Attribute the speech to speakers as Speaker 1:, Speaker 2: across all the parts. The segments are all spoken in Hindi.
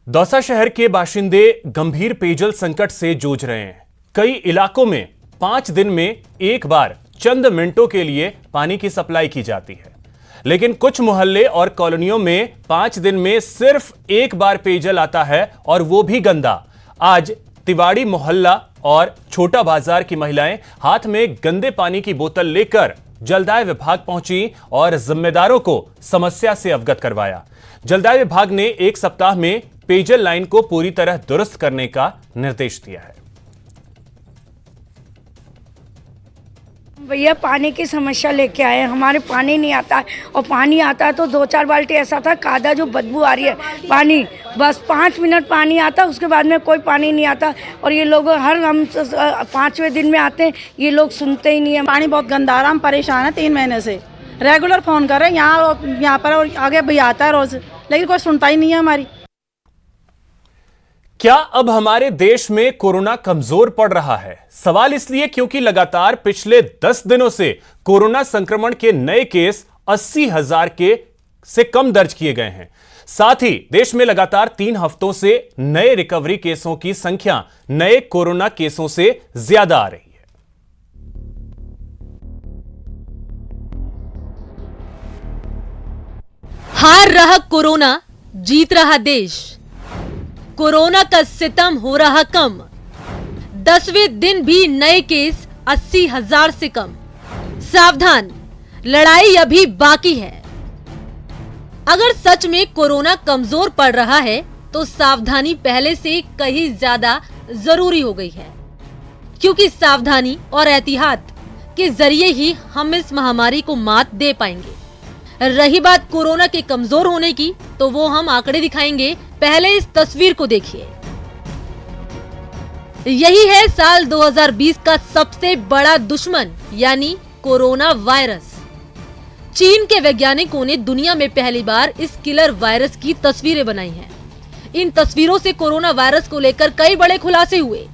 Speaker 1: दौसा शहर के बाशिंदे गंभीर पेयजल संकट से जूझ रहे हैं। कई इलाकों में 5 दिन में एक बार चंद मिनटों के लिए पानी की सप्लाई की जाती है, लेकिन कुछ मोहल्ले और कॉलोनियों में 5 दिन में सिर्फ एक बार पेयजल आता है और वो भी गंदा। आज तिवाड़ी मोहल्ला और छोटा बाजार की महिलाएं हाथ में गंदे पानी की बोतल लेकर जलदाय विभाग पहुंची और जिम्मेदारों को समस्या से अवगत करवाया। जलदाय विभाग ने 1 सप्ताह में पेयजल लाइन को पूरी तरह दुरुस्त करने का निर्देश दिया है।
Speaker 2: भैया पानी की समस्या लेके आए हैं, हमारे पानी नहीं आता है और पानी आता है तो 2-4 बाल्टी ऐसा था कादा जो बदबू आ रही है पानी, बस 5 मिनट पानी आता, उसके बाद में कोई पानी नहीं आता। और ये लोग हम 5वें दिन में आते हैं, ये लोग सुनते ही नहीं है।
Speaker 3: पानी बहुत गंदा आ रहा, हम परेशान हैं 3 महीने से, रेगुलर फ़ोन कर रहे हैं यहाँ पर और आगे भैया आता है रोज़, लेकिन कोई सुनता ही नहीं है हमारी।
Speaker 1: क्या अब हमारे देश में कोरोना कमजोर पड़ रहा है? सवाल इसलिए क्योंकि लगातार पिछले 10 दिनों से कोरोना संक्रमण के नए केस 80,000 के से कम दर्ज किए गए हैं। साथ ही देश में लगातार 3 हफ्तों से नए रिकवरी केसों की संख्या नए कोरोना केसों से ज्यादा आ रही है।
Speaker 4: हार रहा कोरोना, जीत रहा देश। कोरोना का सितम हो रहा कम। 10वें दिन भी नए केस 80,000 से कम। सावधान, लड़ाई अभी बाकी है। अगर सच में कोरोना कमजोर पड़ रहा है तो सावधानी पहले से कहीं ज्यादा जरूरी हो गई है, क्योंकि सावधानी और एहतियात के जरिए ही हम इस महामारी को मात दे पाएंगे। रही बात कोरोना के कमजोर होने की, तो वो हम आंकड़े दिखाएंगे। पहले इस तस्वीर को देखिए। यही है साल 2020 का सबसे बड़ा दुश्मन, यानी कोरोना वायरस। चीन के वैज्ञानिकों ने दुनिया में पहली बार इस किलर वायरस की तस्वीरें बनाई हैं। इन तस्वीरों से कोरोना वायरस को लेकर कई बड़े खुलासे हुए।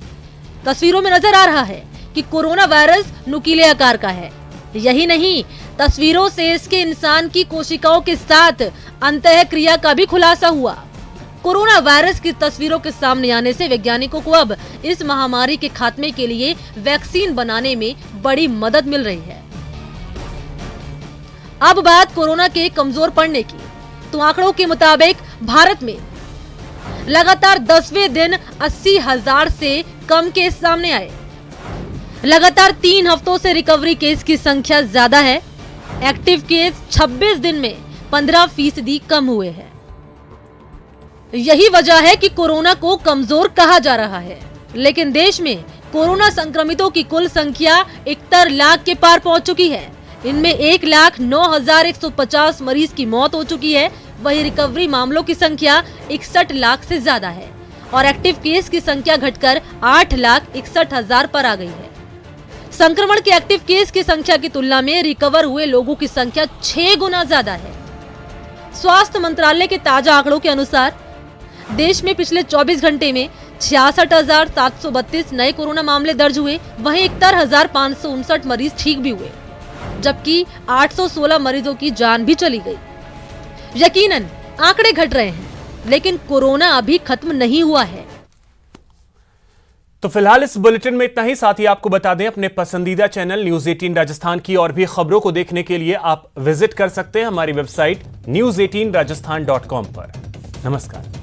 Speaker 4: तस्वीरों में नजर आ रहा है कि कोरोना वायरस नुकीले आकार का है। यही नहीं, तस्वीरों से इसके इंसान की कोशिकाओं के साथ अंतःक्रिया का भी खुलासा हुआ। कोरोना वायरस की तस्वीरों के सामने आने से वैज्ञानिकों को अब इस महामारी के खात्मे के लिए वैक्सीन बनाने में बड़ी मदद मिल रही है। अब बात कोरोना के कमजोर पड़ने की, तो आंकड़ों के मुताबिक भारत में लगातार 10वें दिन 80,000 से कम केस सामने आए। लगातार 3 हफ्तों से रिकवरी केस की संख्या ज्यादा है। एक्टिव केस 26 दिन में 15% कम हुए हैं। यही वजह है कि कोरोना को कमजोर कहा जा रहा है, लेकिन देश में कोरोना संक्रमितों की कुल संख्या 71 लाख के पार पहुंच चुकी है। इनमें 1,09,150 मरीज की मौत हो चुकी है। वहीं रिकवरी मामलों की संख्या 61 लाख से ज्यादा है और एक्टिव केस की संख्या घटकर 8,61,000 पर आ गई है। संक्रमण के एक्टिव केस की संख्या की तुलना में रिकवर हुए लोगों की संख्या 6 गुना ज्यादा है। स्वास्थ्य मंत्रालय के ताजा आंकड़ों के अनुसार देश में पिछले 24 घंटे में 66,732 नए कोरोना मामले दर्ज हुए। वहीं 71,559 मरीज ठीक भी हुए, जबकि 816 मरीजों की जान भी चली गई। यकीनन आंकड़े घट रहे हैं, लेकिन कोरोना अभी खत्म नहीं हुआ है।
Speaker 1: तो फिलहाल इस बुलेटिन में इतना ही। साथ ही आपको बता दें, अपने पसंदीदा चैनल न्यूज 18 राजस्थान की और भी खबरों को देखने के लिए आप विजिट कर सकते हैं हमारी वेबसाइट news18rajasthan.com पर। नमस्कार।